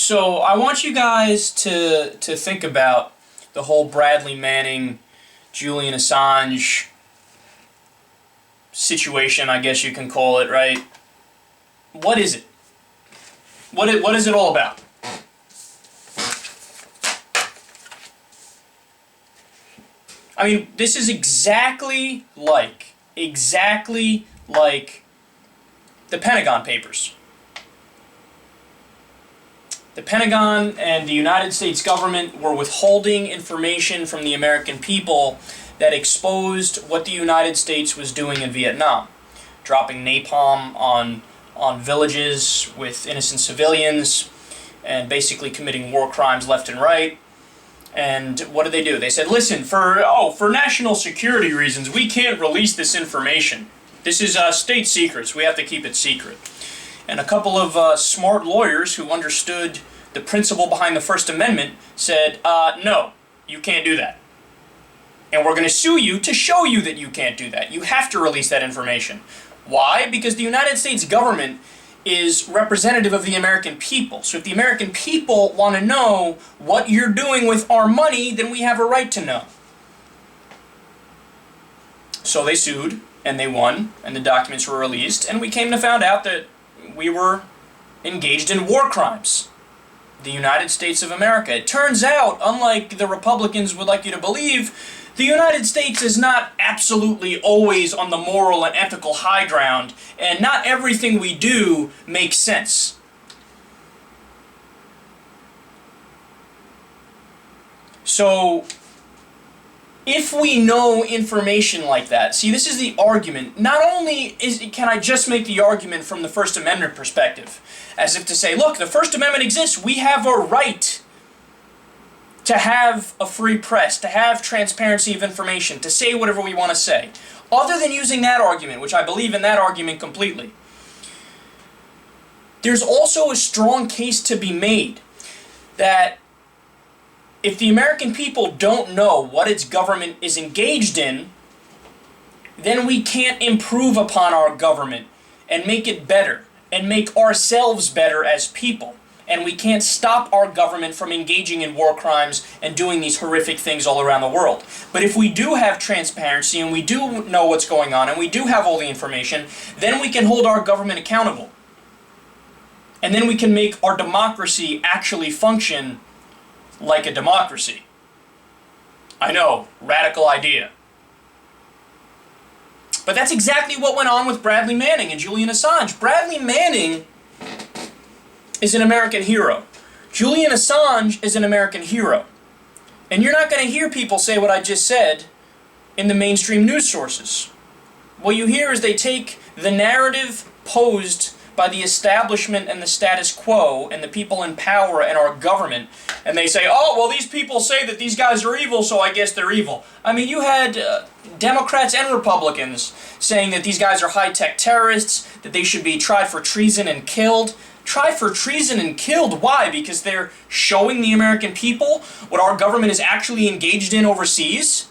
So I want you guys to think about the whole Bradley Manning, Julian Assange situation, I guess you can call it, right? What is it? What is it all about? I mean, this is exactly like the Pentagon Papers. The Pentagon and the United States government were withholding information from the American people that exposed what the United States was doing in Vietnam. Dropping napalm on villages with innocent civilians and basically committing war crimes left and right. And what did they do? They said, listen, for national security reasons, we can't release this information. This is state secrets. We have to keep it secret. And a couple of smart lawyers who understood the principle behind the First Amendment said, no, you can't do that. And we're going to sue you to show you that you can't do that. You have to release that information. Why? Because the United States government is representative of the American people. So if the American people want to know what you're doing with our money, then we have a right to know. So they sued, and they won, and the documents were released, and we came to find out that we were engaged in war crimes. The United States of America. It turns out, unlike the Republicans would like you to believe, the United States is not absolutely always on the moral and ethical high ground, and not everything we do makes sense. So, if we know information like that, see, this is the argument. Not only can I just make the argument from the First Amendment perspective, as if to say, look, the First Amendment exists, we have a right to have a free press, to have transparency of information, to say whatever we want to say. Other than using that argument, which I believe in that argument completely, there's also a strong case to be made that if the American people don't know what its government is engaged in, then we can't improve upon our government and make it better and make ourselves better as people. And we can't stop our government from engaging in war crimes and doing these horrific things all around the world. But if we do have transparency and we do know what's going on and we do have all the information, then we can hold our government accountable. And then we can make our democracy actually function like a democracy. I know, radical idea. But that's exactly what went on with Bradley Manning and Julian Assange. Bradley Manning is an American hero. Julian Assange is an American hero. And you're not going to hear people say what I just said in the mainstream news sources. What you hear is they take the narrative posed by the establishment and the status quo and the people in power and our government, and they say, oh, well, these people say that these guys are evil, so I guess they're evil. I mean, you had Democrats and Republicans saying that these guys are high-tech terrorists, that they should be tried for treason and killed. Tried for treason and killed. Why? Because they're showing the American people what our government is actually engaged in overseas?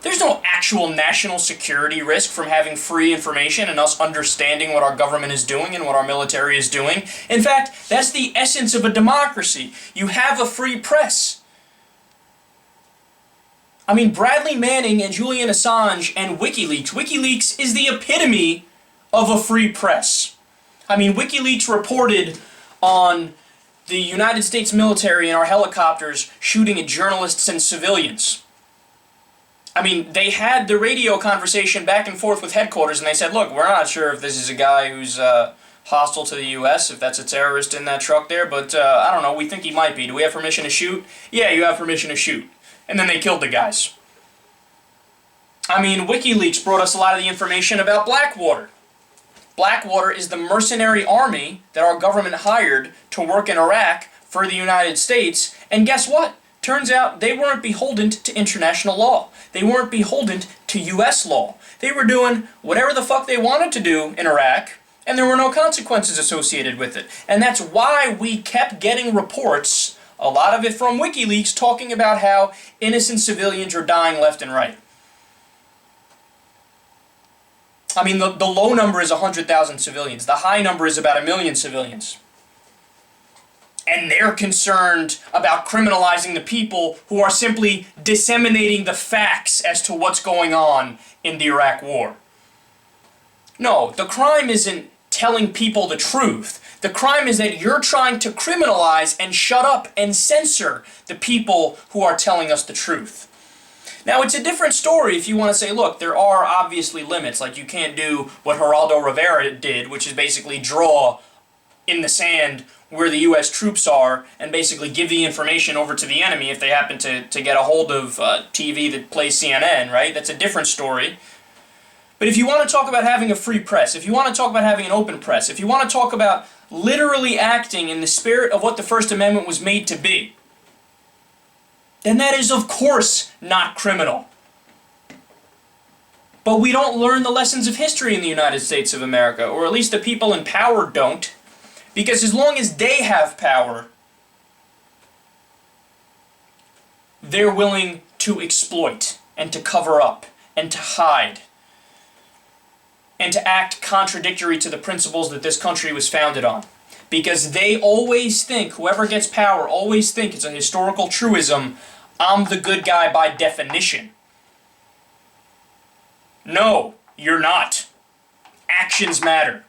There's no actual national security risk from having free information and us understanding what our government is doing and what our military is doing. In fact, that's the essence of a democracy. You have a free press. I mean, Bradley Manning and Julian Assange and Wikileaks. Wikileaks is the epitome of a free press. I mean, Wikileaks reported on the United States military and our helicopters shooting at journalists and civilians. I mean, they had the radio conversation back and forth with headquarters, and they said, look, we're not sure if this is a guy who's hostile to the U.S., if that's a terrorist in that truck there, but I don't know, we think he might be. Do we have permission to shoot? Yeah, you have permission to shoot. And then they killed the guys. I mean, WikiLeaks brought us a lot of the information about Blackwater. Blackwater is the mercenary army that our government hired to work in Iraq for the United States, and guess what? Turns out they weren't beholden to international law. They weren't beholden to U.S. law. They were doing whatever the fuck they wanted to do in Iraq, and there were no consequences associated with it. And that's why we kept getting reports, a lot of it from WikiLeaks, talking about how innocent civilians are dying left and right. I mean, the low number is 100,000 civilians. The high number is about 1 million civilians. and they're concerned about criminalizing the people who are simply disseminating the facts as to what's going on in the Iraq War. No, the crime isn't telling people the truth. The crime is that you're trying to criminalize and shut up and censor the people who are telling us the truth. Now, it's a different story if you want to say, look, there are obviously limits. Like, you can't do what Geraldo Rivera did, which is basically draw in the sand where the U.S. troops are and basically give the information over to the enemy if they happen to get a hold of TV that plays CNN, right? That's a different story. But if you want to talk about having a free press, if you want to talk about having an open press, if you want to talk about literally acting in the spirit of what the First Amendment was made to be, then that is, of course, not criminal. But we don't learn the lessons of history in the United States of America, or at least the people in power don't, because as long as they have power, they're willing to exploit and to cover up and to hide and to act contradictory to the principles that this country was founded on. Because they always think, whoever gets power, always think, it's a historical truism, I'm the good guy by definition. No, you're not. Actions matter.